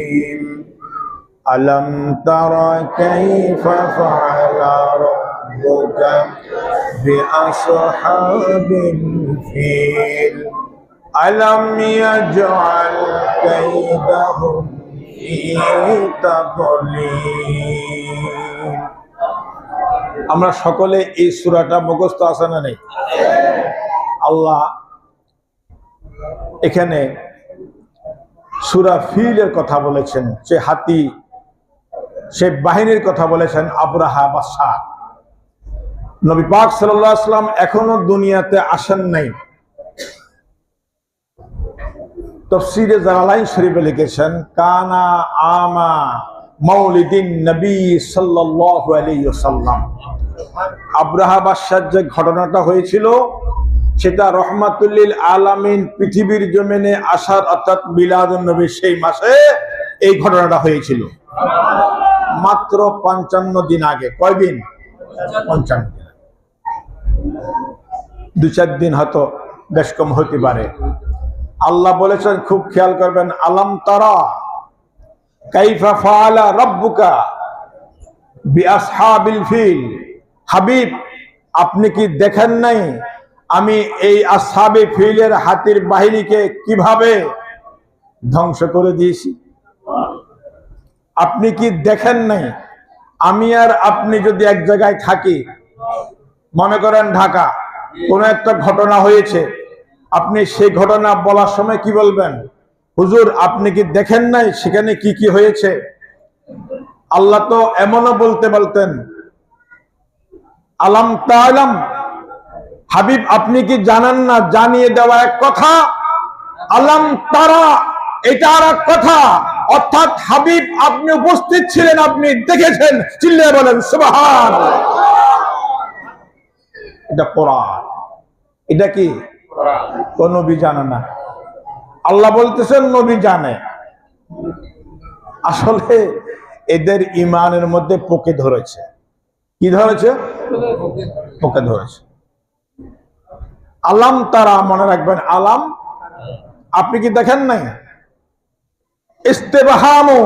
الرجيم ألم تر كيف فعل ربك بأصحاب الفيل ألم يجعل كيدهم في تضليل। আমরা সকলে এই সূরাটা মুখস্থ আছে না নেই? আল্লাহ এখানে সূরা ফিলের কথা বলেছেন, সে হাতি, সে বাহিনীর কথা বলেছেন, আবরাহা বাদশাহ। নবী পাক সাল্লাল্লাহু আলাইহি ওয়াসাল্লাম এখনো দুনিয়াতে আসেন নাই। তাফসীরে জালালাইন শরীফে লিখেছেন, কানা আমা মাউলিদিন নবী সাল্লাল্লাহু আলাইহি ওয়াসাল্লাম। আবরাহা বাদশার যে ঘটনাটা হয়েছিল সেটা রহমাতুল্লিল আলামিন পৃথিবীর জমিনে আসার অর্থাৎ মিলাদুন নবী সেই মাসে এই ঘটনাটা হয়েছিল, মাত্র 55 দিন আগে। কয়দিন? 55 দিন। 2-4 দিন হয়তো বেশ কম হতে পারে। আল্লাহ বলেছেন, খুব খেয়াল করবেন, আলাম তারা কাইফা ফাআলা রাব্বুকা বিআসহাবিল ফিল। হাবিব, আপনি কি দেখেন নাই আমি এই আসহাবে ফিলের হাতির বাহিনীকে কিভাবে ধ্বংস করে দিয়েছি? আপনি কি দেখেন নাই? আমি আর আপনি যদি এক জায়গায় থাকি, মনে করেন ঢাকা, কোনো একটা ঘটনা হয়েছে, আপনি সেই ঘটনা বলার সময় কি বলবেন? হুজুর, আপনি কি দেখেন নাই সেখানে কি কি হয়েছে? আল্লাহ তো এমনও বলতে বলতেন, আলাম তাআলাম, হাবিব আপনি কি জানেন না? জানিয়ে দেওয়া এক কথা, আলাম তারা এটা আর এক কথা। অর্থাৎ হাবিব আপনি উপস্থিত ছিলেন, আপনি দেখেছেন। চিল্লিয়ে বলেন সুবহানাল্লাহ। এটা কোরআন। এটা কি কোন নবী জানে না? আল্লাহ বলতেছেন নবী জানে। আসলে এদের ইমানের মধ্যে পোকে ধরেছে। কি ধরেছে? পোকে ধরেছে। আলাম তারা, মনে রাখবেন, আলাম আপনি কি দেখেন নাই? ইস্তেবহামু